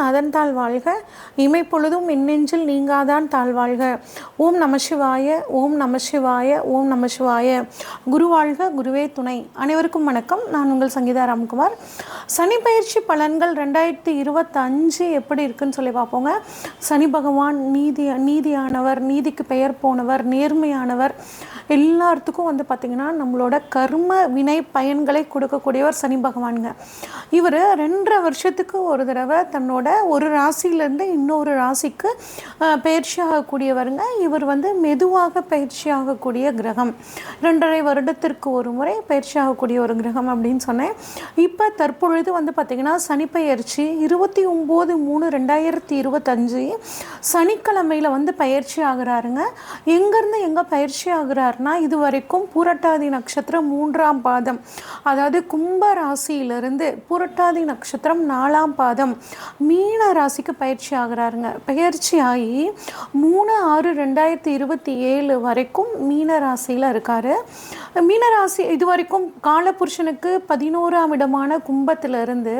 நாதன் தாழ் வாழ்க, இமைப்பொழுதும் மின்னெஞ்சில் நீங்காதான் தாழ்வாழ்க. ஓம் நம சிவாய, ஓம் நம சிவாய, ஓம் நம சிவாய. குரு வாழ்க, குருவே துணை. அனைவருக்கும் வணக்கம். நான் உங்கள் சங்கீதா ராம்குமார். சனி பயிற்சி பலன்கள் 2025 எப்படி இருக்குன்னு சொல்லி பார்ப்போங்க. சனி பகவான் நீதியானவர், நீதிக்கு பெயர் போனவர், நேர்மையானவர். எல்லாத்துக்கும் பார்த்திங்கன்னா நம்மளோட கர்ம வினை பயன்களை கொடுக்கக்கூடியவர் சனி பகவானுங்க. இவர் 2.5 வருஷத்துக்கு ஒரு தடவை தன்னோட ஒரு ராசியிலேருந்து இன்னொரு ராசிக்கு பயிற்சி ஆகக்கூடியவருங்க. இவர் மெதுவாக பயிற்சி ஆகக்கூடிய கிரகம். 2.5 வருடத்திற்கு ஒரு முறை பயிற்சி ஆகக்கூடிய ஒரு கிரகம் அப்படின்னு சொன்னேன். இப்போ தற்பொழுது பார்த்திங்கன்னா சனி பயிற்சி 29/3/2025 சனிக்கிழமையில் பயிற்சி ஆகிறாருங்க. எங்கேருந்து எங்கே பயிற்சி ஆகிறாருன்னா, இது வரைக்கும் பூரட்டாதி நட்சத்திரம் 3ஆம் பாதம், அதாவது கும்ப ராசியிலிருந்து பூரட்டாதி நட்சத்திரம் 4ஆம் பாதம் மீன ராசிக்கு பயிற்சி ஆகிறாருங்க. பயிற்சி ஆகி 3/6/2027 வரைக்கும் மீன ராசியில் இருக்கார். மீனராசி இது வரைக்கும் காலபுருஷனுக்கு 11ஆம் இடமான கும்பத்திலிருந்து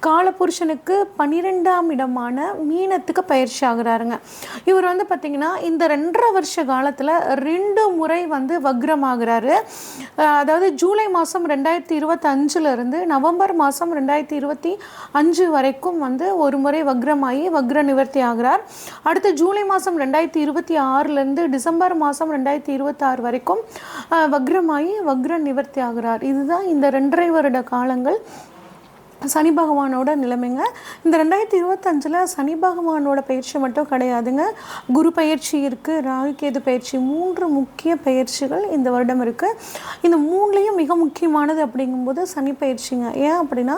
காலபுருஷனுக்கு 12ஆம் இடமான மீனத்துக்கு பயிற்சி ஆகிறாருங்க. இவர் பார்த்திங்கன்னா இந்த 2.5 வருஷ காலத்தில் 2 முறை வக்ரமாகிறாரு. அதாவது ஜூலை மாதம் 2025 நவம்பர் மாதம் 2025 வரைக்கும் ஒரு முறை வக்ரமாகி வக்ர நிவர்த்தி ஆகிறார். அடுத்து ஜூலை மாதம் 2026 டிசம்பர் மாதம் 2026 வரைக்கும் வக்ரமாகி வக்ர நிவர்த்தி ஆகிறார். இதுதான் இந்த 2.5 வருட காலங்கள் சனி பகவானோட நிலைமைங்க. இந்த 2025 சனி பகவானோட பயிற்சி மட்டும் கிடையாதுங்க. குரு பயிற்சி இருக்குது, ராகு கேது பயிற்சி, 3 முக்கிய பயிற்சிகள் இந்த வருடம் இருக்குது. இந்த 3லேயும் மிக முக்கியமானது அப்படிங்கும்போது சனி பயிற்சிங்க. ஏன் அப்படின்னா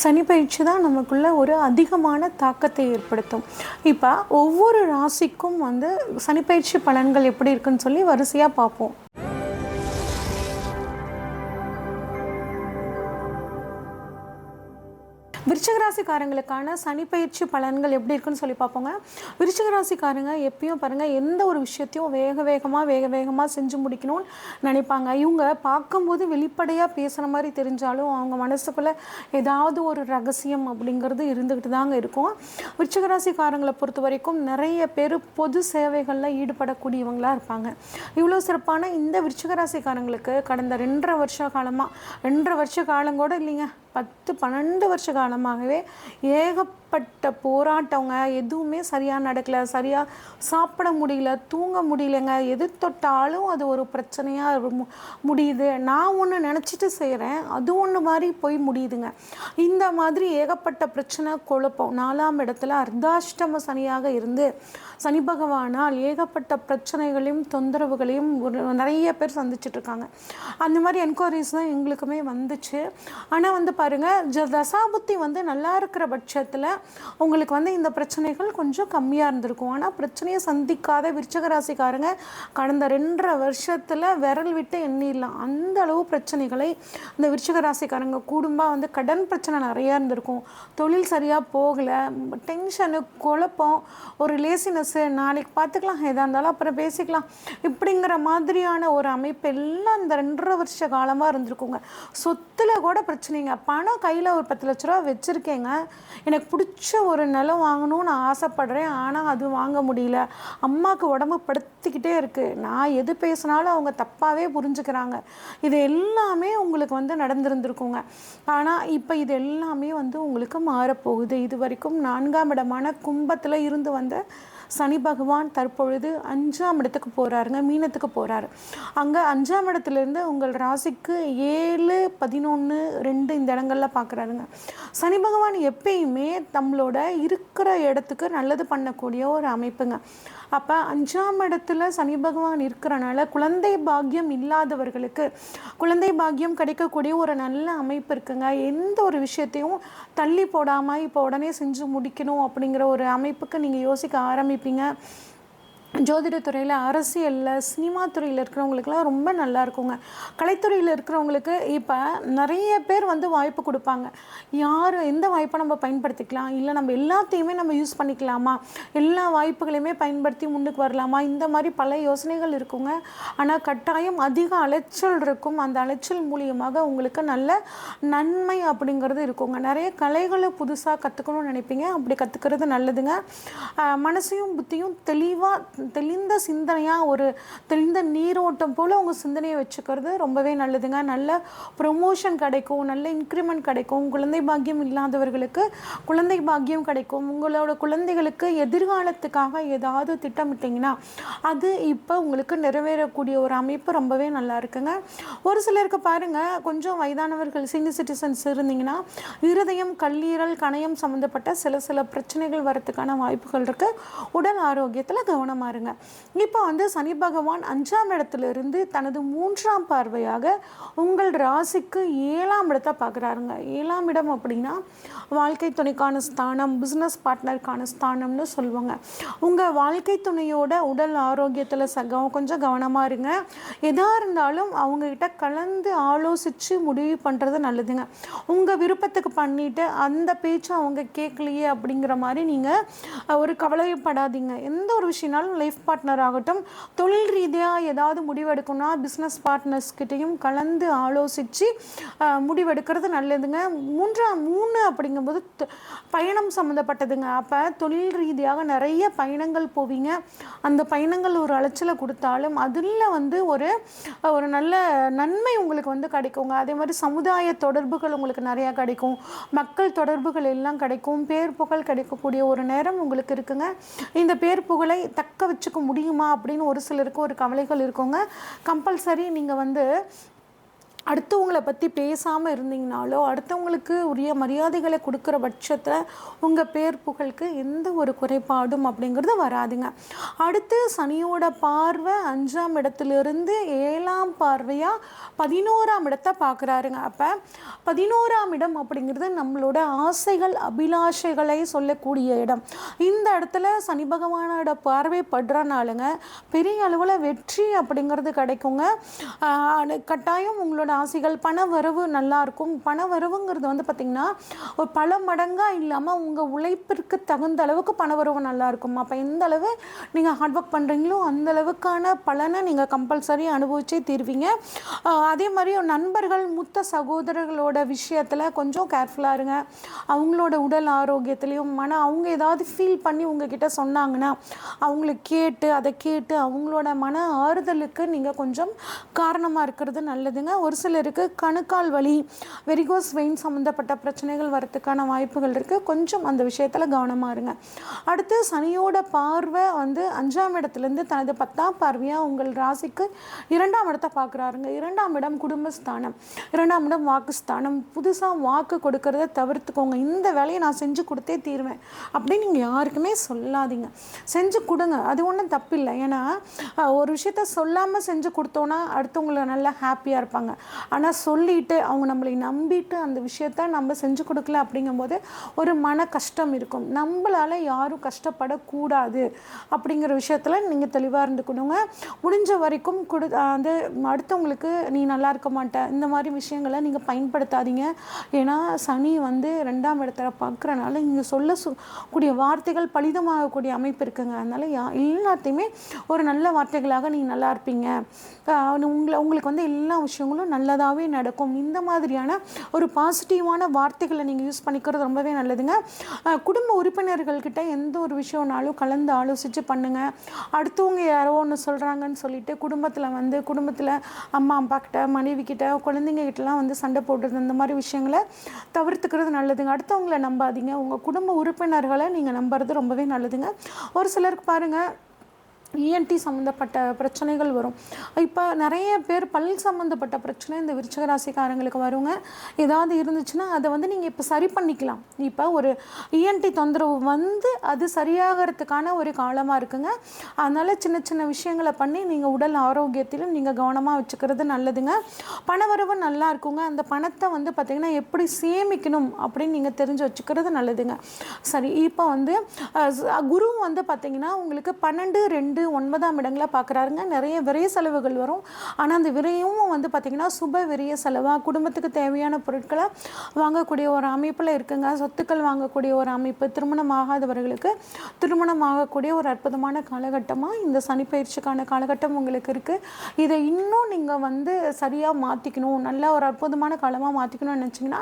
சனி பயிற்சி தான் நமக்குள்ள ஒரு அதிகமான தாக்கத்தை ஏற்படுத்தும். இப்போ ஒவ்வொரு ராசிக்கும் சனி பயிற்சி பலன்கள் எப்படி இருக்குன்னு சொல்லி வரிசையாக பார்ப்போம். விருச்சிக ராசிக்காரங்களுக்கான சனி பயிற்சி பலன்கள் எப்படி இருக்குன்னு சொல்லி பார்ப்போங்க. விருச்சிக ராசிக்காரங்க எப்பயும் பாருங்கள், எந்த ஒரு விஷயத்தையும் வேக வேகமாக செஞ்சு முடிக்கணும்னு நினைப்பாங்க. இவங்க பார்க்கும்போது வெளிப்படையாக பேசுகிற மாதிரி தெரிஞ்சாலும் அவங்க மனசுக்குள்ளே ஏதாவது ஒரு ரகசியம் அப்படிங்கிறது இருந்துக்கிட்டு தாங்க இருக்கும். விருச்சிக ராசிக்காரங்களை பொறுத்த வரைக்கும் நிறைய பேர் பொது சேவைகளில் ஈடுபடக்கூடியவங்களாக இருப்பாங்க. இவ்வளோ சிறப்பான இந்த விருச்சிக ராசிக்காரங்களுக்கு கடந்த 2.5 வருஷ காலமாக, 2.5 வருஷ காலம் கூட இல்லைங்க, 10-12 வருஷ காலமாகவே ஏகப்பட்ட போராட்டங்க. எதுவுமே சரியாக நடக்கலை, சரியாக சாப்பிட முடியல, தூங்க முடியலைங்க. எது தொட்டாலும் அது ஒரு பிரச்சனையாக முடியுது. நான் ஒன்று நினச்சிட்டு செய்கிறேன், அது ஒன்று மாதிரி போய் முடியுதுங்க. இந்த மாதிரி ஏகப்பட்ட பிரச்சனை, குழப்பம். 4ஆம் இடத்துல அர்த்தாஷ்டம சனியாக இருந்து சனி பகவானால் ஏகப்பட்ட பிரச்சனைகளையும் தொந்தரவுகளையும் நிறைய பேர் சந்திச்சிட்ருக்காங்க. அந்த மாதிரி என்கொயரிஸ் தான் எங்களுக்குமே வந்துச்சு. ஆனால் பாருங்கள், தசாபுத்தி நல்லா இருக்கிற பட்சத்தில் உங்களுக்கு இந்த பிரச்சனைகள் கொஞ்சம் கம்மியாக இருந்திருக்கும். ஆனால் பிரச்சனையை சந்திக்காத விருச்சிக ராசிக்காரங்க கடந்த 2.5 வருஷத்தில் விரல் விட்டு எண்ணிடலாம். அந்த அளவு பிரச்சனைகளை இந்த விருச்சிக ராசிக்காரங்க குடும்பம் கடன் பிரச்சனை நிறையா இருந்திருக்கும். தொழில் சரியாக போகலை, டென்ஷனு, குழப்பம், ஒரு லேசினஸ்ஸு, நாளைக்கு பார்த்துக்கலாம், எதாக இருந்தாலும் அப்புறம் பேசிக்கலாம், இப்படிங்கிற மாதிரியான ஒரு அமைப்பு எல்லாம் இந்த 2.5 வருஷ காலமாக இருந்திருக்குங்க. சொத்தில் கூட பிரச்சனைங்க. பணம் கையில் ஒரு 10 லட்ச ரூபா வச்சுருக்கேங்க, எனக்கு பிடிச்ச ஒரு நிலம் வாங்கணும்னு நான் ஆசைப்படுறேன், ஆனால் அது வாங்க முடியல. அம்மாவுக்கு உடம்பு படுத்திக்கிட்டே இருக்குது, நான் எது பேசினாலும் அவங்க தப்பாகவே புரிஞ்சுக்கிறாங்க. இது எல்லாமே உங்களுக்கு நடந்திருந்திருக்குங்க. ஆனால் இப்போ இது எல்லாமே உங்களுக்கு மாறப்போகுது. இது வரைக்கும் 4ஆம் இடமான கும்பத்தில் இருந்து வந்த சனி பகவான் தற்பொழுது 5ஆம் இடத்துக்கு போகிறாருங்க, மீனத்துக்கு போகிறாரு. அங்கே 5ஆம் இடத்துலேருந்து உங்கள் ராசிக்கு 7, 11, 2 இந்த இடங்கள்ல பார்க்குறாருங்க. சனி பகவான் எப்பயுமே நம்மளோட இருக்கிற இடத்துக்கு நல்லது பண்ணக்கூடிய ஒரு அமைப்புங்க. அப்போ 5ஆம் இடத்துல சனி பகவான் இருக்கிறனால குழந்தை பாக்கியம் இல்லாதவர்களுக்கு குழந்தை பாக்கியம் கிடைக்கக்கூடிய ஒரு நல்ல அமைப்பு இருக்குங்க. எந்த ஒரு விஷயத்தையும் தள்ளி போடாமல் இப்போ உடனே செஞ்சு முடிக்கணும் அப்படிங்கிற ஒரு அமைப்புக்கு நீங்கள் யோசிக்க ஆரம்பிப்பீங்க. ஜோதிடத்துறையில், அரசியலில், சினிமா துறையில் இருக்கிறவங்களுக்குலாம் ரொம்ப நல்லா இருக்குங்க. கலைத்துறையில் இருக்கிறவங்களுக்கு இப்போ நிறைய பேர் வந்து வாய்ப்பு கொடுப்பாங்க. யார் எந்த வாய்ப்பை நம்ம பயன்படுத்திக்கலாம், இல்லை நம்ம எல்லாத்தையுமே நம்ம யூஸ் பண்ணிக்கலாமா, எல்லா வாய்ப்புகளையுமே பயன்படுத்தி முன்னுக்கு வரலாமா, இந்த மாதிரி பல யோசனைகள் இருக்குங்க. ஆனால் கட்டாயம் அதிக அலைச்சல் இருக்கும். அந்த அலைச்சல் மூலியமாக உங்களுக்கு நல்ல நன்மை அப்படிங்கிறது இருக்குங்க. நிறைய கலைகளை புதுசாக கற்றுக்கணும்னு நினைப்பீங்க. அப்படி கற்றுக்கிறது நல்லதுங்க. மனசையும் புத்தியும் தெளிந்த சிந்தனையாக, ஒரு தெளிந்த நீரோட்டம் போல் உங்கள் சிந்தனையை வச்சுக்கிறது ரொம்பவே நல்லதுங்க. நல்ல ப்ரொமோஷன் கிடைக்கும், நல்ல இன்க்ரிமெண்ட் கிடைக்கும். குழந்தை பாக்கியம் இல்லாதவர்களுக்கு குழந்தை பாக்கியம் கிடைக்கும். உங்களோட குழந்தைகளுக்கு எதிர்காலத்துக்காக ஏதாவது திட்டமிட்டிங்கன்னா அது இப்போ உங்களுக்கு நிறைவேறக்கூடிய ஒரு அமைப்பு ரொம்பவே நல்லா இருக்குங்க. ஒரு சிலருக்கு பாருங்கள், கொஞ்சம் வயதானவர்கள், சீனியர் சிட்டிசன்ஸ் இருந்தீங்கன்னா இருதயம், கல்லீரல், கணையம் சம்மந்தப்பட்ட சில பிரச்சனைகள் வரத்துக்கான வாய்ப்புகள் இருக்குது. உடல் ஆரோக்கியத்தில் கவனமாக இருங்க. இப்போ வந்து சனி பகவான் 5ஆம் இடத்திலிருந்து தனது 3ஆம் பார்வையாக உங்கள் ராசிக்கு 7ஆம் இடத்தை பார்க்குறாருங்க. 7ஆம் இடம் அப்படின்னா வாழ்க்கை துணைக்கான ஸ்தானம், பிஸ்னஸ் பார்ட்னருக்கான ஸ்தானம்னு சொல்லுவாங்க. உங்கள் வாழ்க்கை துணையோட உடல் ஆரோக்கியத்தில் கொஞ்சம் கவனமாக இருங்க. எதாக இருந்தாலும் அவங்கக்கிட்ட கலந்து ஆலோசித்து முடிவு பண்ணுறது நல்லதுங்க. உங்கள் விருப்பத்துக்கு பண்ணிவிட்டு அந்த பேச்சும் அவங்க கேட்கலையே அப்படிங்கிற மாதிரி நீங்கள் ஒரு கவலைப்படாதீங்க. எந்த ஒரு விஷயம்னாலும் லைஃப் பார்ட்னர் ஆகட்டும், தொழில் ரீதியாக ஏதாவது முடிவெடுக்கணும்னா பிஸ்னஸ் பார்ட்னர்ஸ்கிட்டையும் கலந்து ஆலோசித்து முடிவெடுக்கிறது நல்லதுங்க. 3 அப்படிங்கும்போது பயணம் சம்மந்தப்பட்டதுங்க. அப்போ தொழில் ரீதியாக நிறைய பயணங்கள் போவீங்க. அந்த பயணங்கள் ஒரு அலைச்சலை கொடுத்தாலும் அதில் வந்து ஒரு நல்ல நன்மை உங்களுக்கு வந்து கிடைக்குங்க. அதே மாதிரி சமுதாய தொடர்புகள் உங்களுக்கு நிறையா கிடைக்கும். மக்கள் தொடர்புகள் எல்லாம் கிடைக்கும். பேர் புகழ் கிடைக்கக்கூடிய ஒரு நேரம் உங்களுக்கு இருக்குங்க. இந்த பேர் புகழை தக்க வச்சுக்க முடியுமா அப்படின்னு ஒரு சிலருக்கு ஒரு கவலைகள் இருக்குங்க. கம்பல்சரி நீங்கள் வந்து அடுத்தவங்களை பற்றி பேசாமல் இருந்தீங்கனாலோ, அடுத்தவங்களுக்கு உரிய மரியாதைகளை கொடுக்குற பட்சத்தில் உங்கள் பேர் புகழுக்கு எந்த ஒரு குறைபாடும் அப்படிங்கிறது வராதுங்க. அடுத்து சனியோட பார்வை 5ஆம் இடத்துலேருந்து 7ஆம் பார்வையாக 11ஆம் இடத்தை பார்க்குறாருங்க. அப்போ 11ஆம் இடம் அப்படிங்கிறது நம்மளோட ஆசைகள், அபிலாஷைகளை சொல்லக்கூடிய இடம். இந்த இடத்துல சனி பகவானோட பார்வை படுறனாலுங்க பெரிய அளவில் வெற்றி அப்படிங்கிறது கிடைக்குங்க. கட்டாயம் உங்களோட ஆசைகள், பண வரவு நல்லாயிருக்கும். பண வரவுங்கிறது வந்து பார்த்திங்கன்னா ஒரு பல மடங்காக இல்லாமல் உங்கள் உழைப்பிற்கு தகுந்த அளவுக்கு பண வரவு நல்லாயிருக்கும். அப்போ எந்த அளவு நீங்கள் ஹார்ட் ஒர்க் பண்ணுறீங்களோ அந்த அளவுக்கான பலனை நீங்கள் கம்பல்சரி அனுபவிச்சே தீர்வீங்க. அதே மாதிரி நண்பர்கள், மூத்த சகோதரர்களோட விஷயத்தில் கொஞ்சம் கேர்ஃபுல்லாக இருங்க. அவங்களோட உடல் ஆரோக்கியத்துலேயும் அவங்க ஏதாவது ஃபீல் பண்ணி உங்ககிட்ட சொன்னாங்கன்னா அதை கேட்டு அவங்களோட மன ஆறுதலுக்கு நீங்கள் கொஞ்சம் காரணமாக இருக்கிறது நல்லதுங்க. ஒரு சிலருக்கு கணுக்கால் வலி, வெரிகோஸ் வெயின் சம்மந்தப்பட்ட பிரச்சனைகள் வரத்துக்கான வாய்ப்புகள் இருக்குது. கொஞ்சம் அந்த விஷயத்தில் கவனமாக இருங்க. அடுத்து சனியோட பார்வை வந்து 5ஆம் இடத்துலேருந்து தனது 10ஆம் பார்வையாக உங்கள் ராசிக்கு 2ஆம் இடத்தை பார்க்குறாருங்க. 2ஆம் இடம் குடும்பஸ்தானம், 2ஆம் இடம் வாக்குஸ்தானம். புதுசாக வாக்கு கொடுக்கறத தவிர்த்துக்கோங்க. இந்த வேலையை நான் செஞ்சு கொடுத்தே தீருவேன் அப்படின்னு நீங்கள் யாருக்குமே சொல்லாதீங்க. செஞ்சு கொடுங்க, அது ஒன்றும் தப்பில்லை. ஏன்னா ஒரு விஷயத்த சொல்லாமல் செஞ்சு கொடுத்தோன்னா அடுத்தவங்களை நல்லா ஹாப்பியாக இருப்பாங்க. ஆனால் சொல்லிட்டு அவங்க நம்மளை நம்பிட்டு அந்த விஷயத்த நம்ம செஞ்சு கொடுக்கல அப்படிங்கும்போது ஒரு மன கஷ்டம் இருக்கும். நம்மளால் யாரும் கஷ்டப்படக்கூடாது அப்படிங்கிற விஷயத்தில் நீங்கள் தெளிவாக இருந்துக்கணுங்க. முடிஞ்ச வரைக்கும் அது அடுத்தவங்களுக்கு நீ நல்லா இருக்க மாட்டேன் இந்த மாதிரி விஷயங்களை நீங்கள் பயன்படுத்தாதீங்க. ஏன்னா சனி வந்து 2ஆம் இடத்துல பார்க்குறனால நீங்கள் சொல்லக்கூடிய வார்த்தைகள் பலிதமாகக்கூடிய அமைப்பு இருக்குங்க. அதனால் எல்லாத்தையுமே ஒரு நல்ல வார்த்தைகளாக நீங்கள் நல்லா இருப்பீங்க, உங்களுக்கு வந்து எல்லா விஷயங்களும் நல்லதாகவே நடக்கும். இந்த மாதிரியான ஒரு பாசிட்டிவான வார்த்தைகளை நீங்கள் யூஸ் பண்ணிக்கிறது ரொம்பவே நல்லதுங்க. குடும்ப உறுப்பினர்கள்கிட்ட எந்த ஒரு விஷயம்னாலும் கலந்து ஆலோசித்து பண்ணுங்கள். அடுத்தவங்க யாரோ ஒன்று சொல்கிறாங்கன்னு சொல்லிட்டு குடும்பத்தில் அம்மா அப்பா கிட்ட, மனைவி கிட்ட, குழந்தைங்க கிட்டலாம் வந்து சண்டை போடுறது, அந்த மாதிரி விஷயங்களை தவிர்த்துக்கிறது நல்லதுங்க. அடுத்தவங்களை நம்பாதீங்க. உங்கள் குடும்ப உறுப்பினர்களை நீங்கள் நம்புறது ரொம்பவே நல்லதுங்க. ஒரு சிலருக்கு பாருங்கள் இஎன்டி சம்மந்தப்பட்ட பிரச்சனைகள் வரும். இப்போ நிறைய பேர் பல் சம்மந்தப்பட்ட பிரச்சனை இந்த விருச்சிக ராசிக்காரங்களுக்கு வருங்க. ஏதாவது இருந்துச்சுன்னா அதை வந்து நீங்கள் இப்போ சரி பண்ணிக்கலாம். இப்போ ஒரு இஎன்டி தொந்தரவு வந்து அது சரியாகிறதுக்கான ஒரு காலமாக இருக்குங்க. அதனால் சின்ன சின்ன விஷயங்களை பண்ணி நீங்கள் உடல் ஆரோக்கியத்திலும் நீங்கள் கவனமாக வச்சுக்கிறது நல்லதுங்க. பணவரவு நல்லா இருக்குங்க. அந்த பணத்தை வந்து பார்த்திங்கன்னா எப்படி சேமிக்கணும் அப்படின்னு நீங்கள் தெரிஞ்சு வச்சுக்கிறது நல்லதுங்க. சரி, இப்போ வந்து குரு வந்து பார்த்திங்கன்னா உங்களுக்கு 12, 2, 9ஆம் இடங்களை பார்க்குறாருங்க. நிறைய விரைய செலவுகள் வரும். ஆனால் அந்த விரையும் வந்து பார்த்திங்கன்னா சுப விரைய செலவாக குடும்பத்துக்கு தேவையான பொருட்களை வாங்கக்கூடிய ஒரு அமைப்பில் இருக்குங்க. சொத்துக்கள் வாங்கக்கூடிய ஒரு அமைப்பு, திருமணம் ஆகாதவர்களுக்கு திருமணம் ஆகக்கூடிய ஒரு அற்புதமான காலகட்டமாக இந்த சனிப்பெயர்ச்சிக்கான காலகட்டம் உங்களுக்கு இருக்குது. இதை இன்னும் நீங்கள் வந்து சரியாக மாற்றிக்கணும், நல்ல ஒரு அற்புதமான காலமாக மாற்றிக்கணும்னு நினச்சிங்கன்னா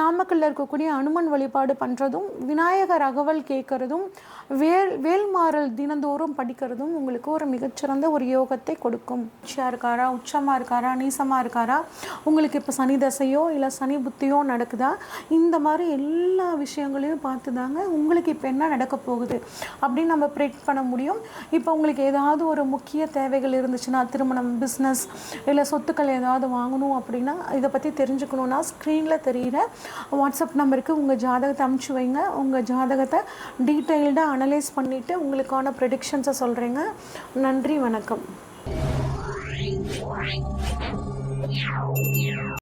நாமக்கல்லில் இருக்கக்கூடிய அனுமன் வழிபாடு பண்ணுறதும், விநாயகர் அகவல் கேட்குறதும், வேல்மாறல் தினந்தோறும் படிக்கிறதும் உங்களுக்கு ஒரு மிகச்சிறந்த ஒரு யோகத்தை கொடுக்கும். உச்சியாக இருக்காரா, உச்சமாக இருக்காரா, நீசமாக இருக்காரா, உங்களுக்கு இப்போ சனி தசையோ இல்லை சனி புத்தியோ நடக்குதா, இந்த மாதிரி எல்லா விஷயங்களையும் பார்த்து தாங்க உங்களுக்கு இப்போ என்ன நடக்க போகுது அப்படின்னு நம்ம ப்ரெடிக்ட் பண்ண முடியும். இப்போ உங்களுக்கு ஏதாவது ஒரு முக்கிய தேவைகள் இருந்துச்சுன்னா, திருமணம், பிஸ்னஸ் இல்லை சொத்துக்கள் ஏதாவது வாங்கணும் அப்படின்னா, இதை பற்றி தெரிஞ்சுக்கணுன்னா ஸ்க்ரீனில் தெரிகிற வாட்ஸ்அப் நம்பருக்கு உங்கள் ஜாதகத்தை அனுப்பிச்சி வைங்க. உங்கள் ஜாதகத்தை டீட்டெயில்டாக அனலைஸ் பண்ணிவிட்டு உங்களுக்கான ப்ரெடிக்ஷன்ஸை சொல்கிறேங்க. நன்றி, வணக்கம்.